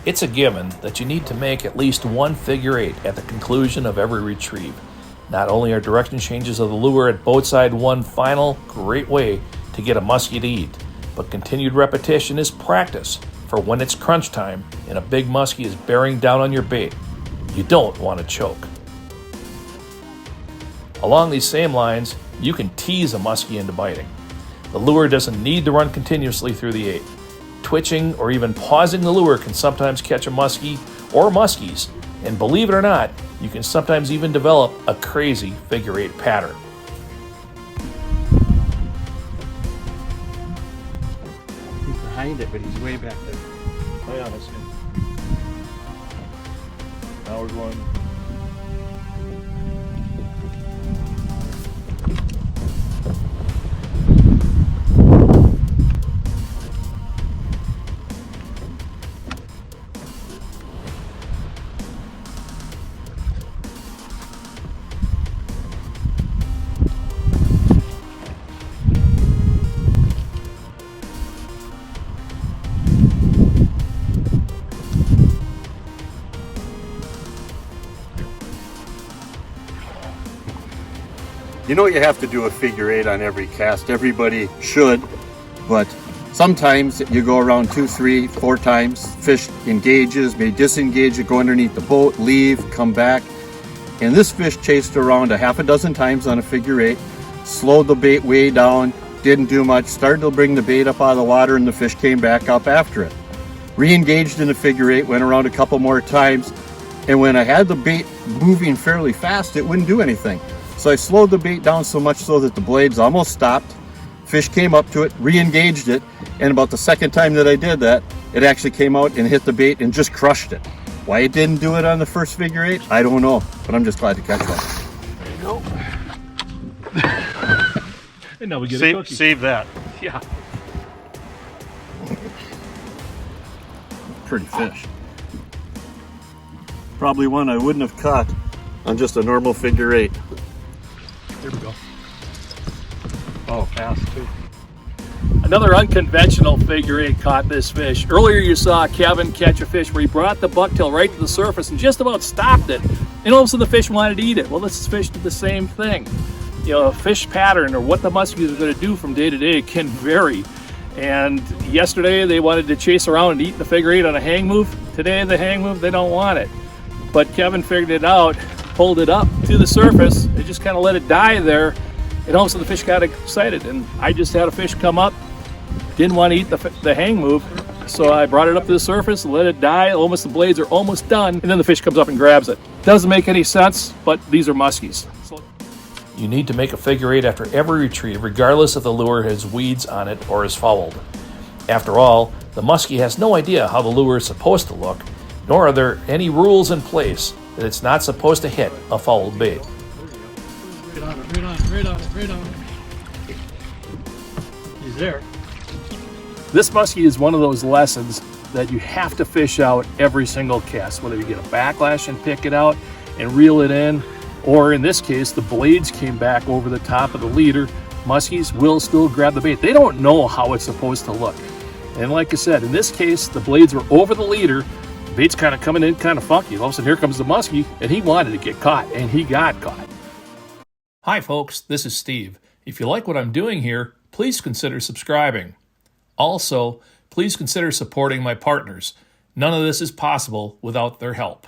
It's a given that you need to make at least one figure eight at the conclusion of every retrieve. Not only are direction changes of the lure at boatside one final great way to get a muskie to eat, but continued repetition is practice for when it's crunch time and a big muskie is bearing down on your bait. You don't want to choke. Along these same lines, you can tease a muskie into biting. The lure doesn't need to run continuously through the eight. Twitching or even pausing the lure can sometimes catch a muskie or muskies, and believe it or not, you can sometimes even develop a crazy figure eight pattern. He's behind it, but he's way back there. Oh yeah, that's good. Now we're going. You know you have to do a figure eight on every cast. Everybody should, but sometimes you go around 2, 3, 4 times. Fish engages, may disengage, go underneath the boat, leave, come back. And this fish chased around a half a dozen times on a figure eight, slowed the bait way down, didn't do much, started to bring the bait up out of the water, and the fish came back up after it. Re-engaged in the figure eight, went around a couple more times, and when I had the bait moving fairly fast, it wouldn't do anything. So I slowed the bait down so much so that the blades almost stopped. Fish came up to it, re-engaged it, and about the second time that I did that, it actually came out and hit the bait and just crushed it. Why it didn't do it on the first figure eight, I don't know, but I'm just glad to catch one. There you go. And now we get a cookie. Save that. Yeah. Pretty fish. Probably one I wouldn't have caught on just a normal figure eight. There we go. Oh, fast too. Another unconventional figure eight caught this fish. Earlier you saw Kevin catch a fish where he brought the bucktail right to the surface and just about stopped it. And all of a sudden the fish wanted to eat it. Well, this fish did the same thing. You know, a fish pattern or what the muskies are going to do from day to day can vary. And yesterday they wanted to chase around and eat the figure eight on a hang move. Today the hang move, they don't want it. But Kevin figured it out, pulled it up to the surface, and just kind of let it die there. And all of a sudden the fish got excited. And I just had a fish come up, didn't want to eat the hang move. So I brought it up to the surface, let it die, almost the blades are almost done, and then the fish comes up and grabs it. Doesn't make any sense, but these are muskies. You need to make a figure eight after every retrieve, regardless if the lure has weeds on it or is fouled. After all, the muskie has no idea how the lure is supposed to look, nor are there any rules in place that it's not supposed to hit a fouled bait. Right on it, right on it, right on it, right on it. He's there. This muskie is one of those lessons that you have to fish out every single cast, whether you get a backlash and pick it out and reel it in, or in this case, the blades came back over the top of the leader. Muskies will still grab the bait. They don't know how it's supposed to look. And like I said, in this case, the blades were over the leader. The bait's kind of coming in kind of funky. All of a sudden, here comes the muskie, and he wanted to get caught, and he got caught. Hi, folks. This is Steve. If you like what I'm doing here, please consider subscribing. Also, please consider supporting my partners. None of this is possible without their help.